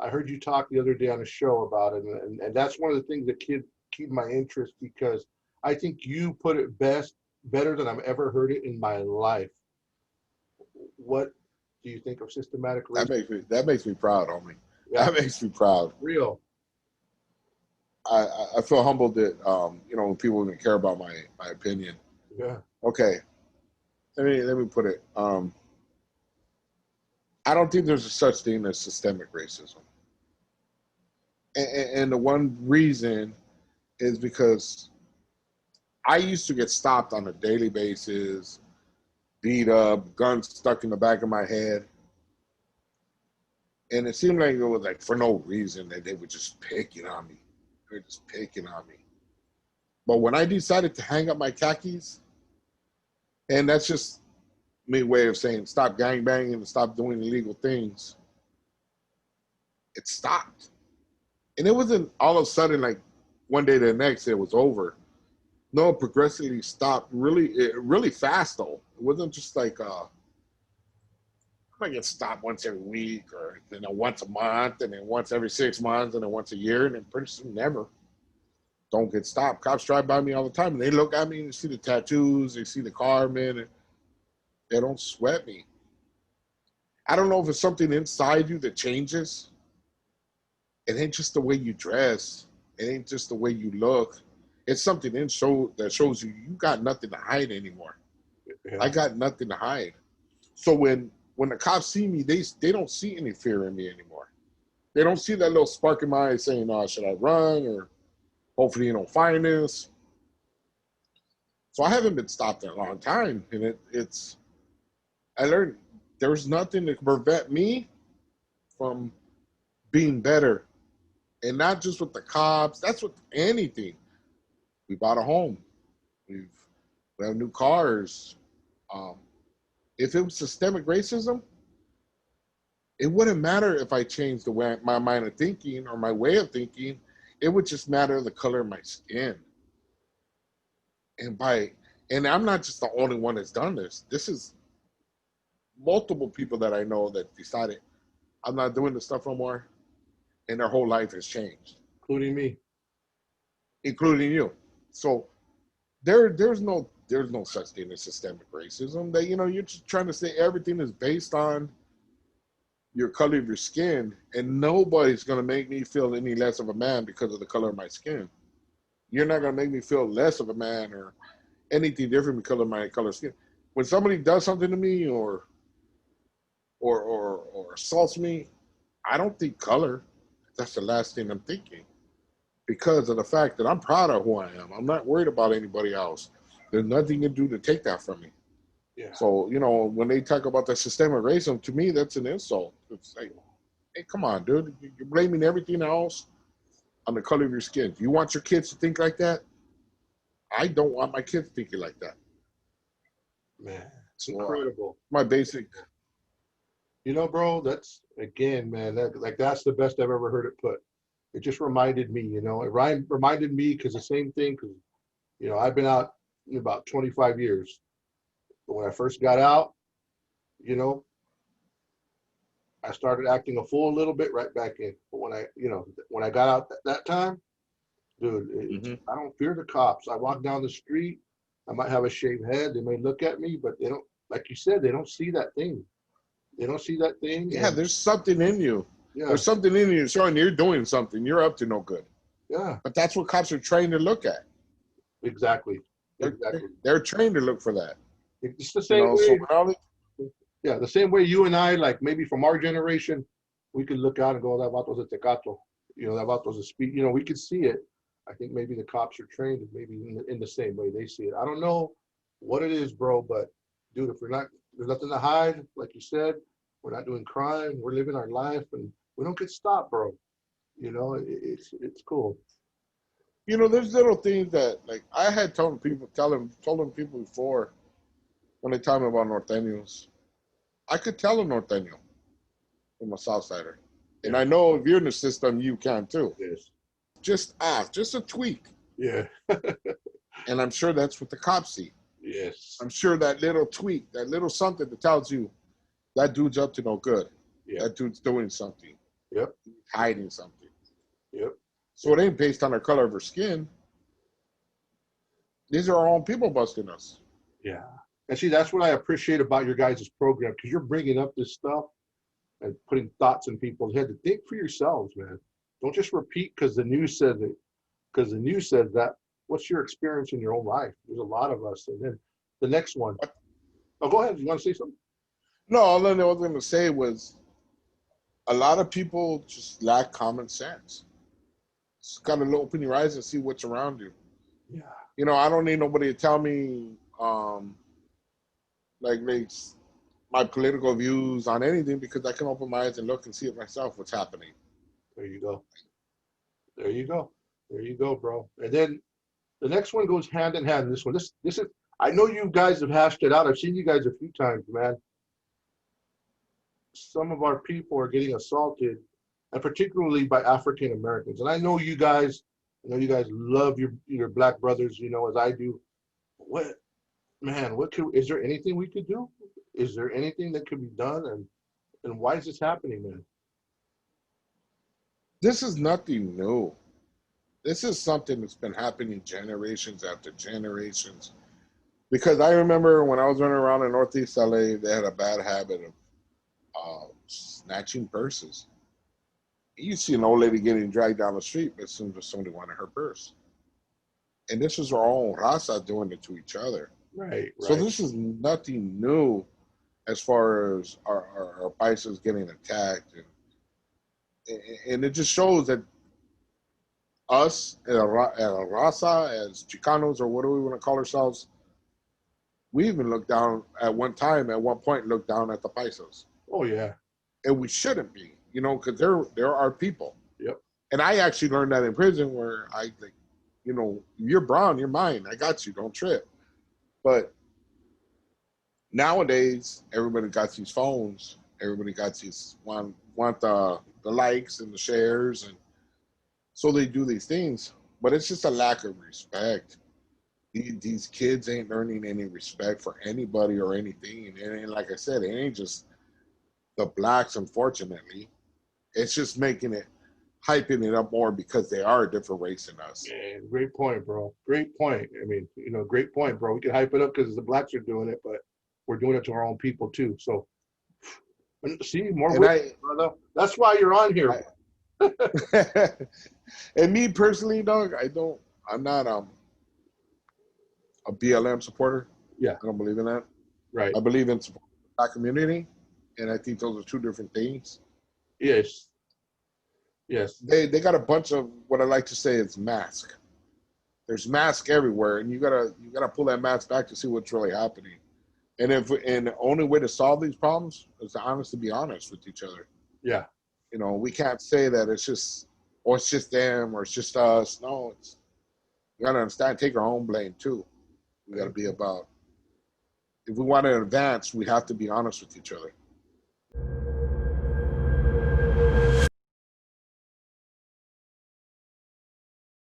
I heard you talk the other day on a show about it, and that's one of the things that keep my interest because I think you put it better than I've ever heard it in my life. What do you think of systematic racism? That makes me proud, homie. Yeah, That makes me proud. real. I feel humbled that when people even care about my opinion. Yeah, Okay, let me put it. I don't think there's a such thing as systemic racism, and the one reason is because I used to get stopped on a daily basis, beat up, guns stuck in the back of my head, and it seemed like it was like for no reason that they were just picking on me. They're just picking on me. But when I decided to hang up my khakis, and that's just me way of saying stop gangbanging and stop doing illegal things, it stopped. And it wasn't all of a sudden like one day to the next it was over. No, it progressively stopped really fast though. It wasn't just like I might get stopped once every week or once a month and then once every 6 months and then once a year and then pretty soon never. Don't get stopped. Cops drive by me all the time and they look at me and see the tattoos, they see the car, man, and they don't sweat me. I don't know if it's something inside you that changes. It ain't just the way you dress. It ain't just the way you look. It's something that shows you got nothing to hide anymore. yeah, I got nothing to hide. So when the cops see me, they don't see any fear in me anymore. They don't see that little spark in my eye saying, "Oh, should I run?" or "Hopefully you don't find this." So I haven't been stopped in a long time, and it's I learned there's nothing that can prevent me from being better, and not just with the cops. That's with anything. We bought a home. We have new cars. Um, if it was systemic racism, it wouldn't matter if I changed my mind of thinking or my way of thinking. It would just matter the color of my skin. And and I'm not just the only one that's done this. This is multiple people that I know that decided I'm not doing this stuff no more, and their whole life has changed, including me. including you. So there's no such thing as systemic racism. That you're just trying to say everything is based on your color of your skin, and nobody's gonna make me feel any less of a man because of the color of my skin. You're not gonna make me feel less of a man or anything different because of my color of skin. When somebody does something to me or assaults me, I don't think color. That's the last thing I'm thinking because of the fact that I'm proud of who I am. I'm not worried about anybody else. There's nothing you can do to take that from me. Yeah, So, when they talk about the systemic racism, to me, that's an insult. It's like, hey, come on, dude. You're blaming everything else on the color of your skin. Do you want your kids to think like that? I don't want my kids thinking like that. man, it's So, incredible. my basic. Bro, that's again, man. That's the best I've ever heard it put. It just reminded me, reminded me because the same thing. Because I've been out about 25 years. But when I first got out, you know, I started acting a fool a little bit right back in. But when I got out that time, dude, Hmm. I don't fear the cops. I walk down the street. I might have a shaved head. They may look at me, but they don't, like you said, they don't see that thing. They don't see that thing. Yeah, And there's something in you. yeah, There's something in you showing you're doing something. You're up to no good. yeah, But that's what cops are trained to look at. exactly. They're, Exactly. they're trained to look for that. It's the same So way. when all Yeah, the same way you and I, like maybe from our generation, we could look out and go, that vato's a tecato. That vato's a speed. We could see it. I think maybe the cops are trained maybe in the same way they see it. I don't know what it is, bro, but dude, if there's nothing to hide, like you said, we're not doing crime, we're living our life, and we don't get stopped, bro. It's cool. there's little things that like I had told them people before when they tell me about Norteños. I could tell a Norteño from a Southsider. And Yeah, I know if you're in the system, you can too. yes, Just a tweak. yeah, And I'm sure that's what the cops see. yes, I'm sure that little tweak, that little something that tells you that dude's up to no good. yeah, That dude's doing something. Yep. hiding something. Yep. So it ain't based on the color of her skin. These are our own people busting us. Yeah. And see, that's what I appreciate about your guys' program, because you're bringing up this stuff and putting thoughts in people's head to think for yourselves, man. Don't just repeat because the news says it, because the news says that. What's your experience in your own life? There's a lot of us. And then the next one. Oh, go ahead. You want to say something? No, all I was going to say was a lot of people just lack common sense. Just got to open your eyes and see what's around you. Yeah. You know, I don't need nobody to tell me like my political views on anything, because I can open my eyes and look and see it myself what's happening. There you go. There you go. There you go, bro. And then the next one goes hand in hand. This one, this is. I know you guys have hashed it out. I've seen you guys a few times, man. Some of our people are getting assaulted, and particularly by African Americans. And I know you guys. I know you guys love your black brothers, you know, as I do. What, man? Is there anything we could do? Is there anything that could be done? And why is this happening, man? This is nothing new. This is something that's been happening generations after generations. Because I remember when I was running around in Northeast LA, they had a bad habit of snatching purses. You see an old lady getting dragged down the street as soon as somebody wanted her purse. And this was our own raza doing it to each other. Right. So this is nothing new as far as our paisas getting attacked. And it just shows that us, as a raza, as Chicanos, or what do we want to call ourselves, we even looked down at one point, looked down at the paisas. Oh, yeah. And we shouldn't be, you know, because they're our people. Yep. And I actually learned that in prison, where I think, you know, you're brown, you're mine. I got you. Don't trip. But nowadays, everybody got these phones. Everybody got these want the likes and the shares, and so they do these things. But it's just a lack of respect. These kids ain't learning any respect for anybody or anything. And like I said, it ain't just the blacks, unfortunately. It's just hyping it up more because they are a different race than us. Man, great point, bro. Great point. I mean, you know, great point, bro. We can hype it up because the blacks are doing it, but we're doing it to our own people too. So, see, more brother. That's why you're on here. And me personally, dog, I'm not a BLM supporter. Yeah. I don't believe in that. Right. I believe in supporting the black community, and I think those are two different things. Yes. Yes. They got a bunch of what I like to say is mask. There's mask everywhere, and you gotta pull that mask back to see what's really happening. And the only way to solve these problems is to be honest with each other. Yeah. You know, we can't say that it's just them or it's just us. No, you gotta understand, take our own blame too. We gotta be about, if we want to advance, we have to be honest with each other.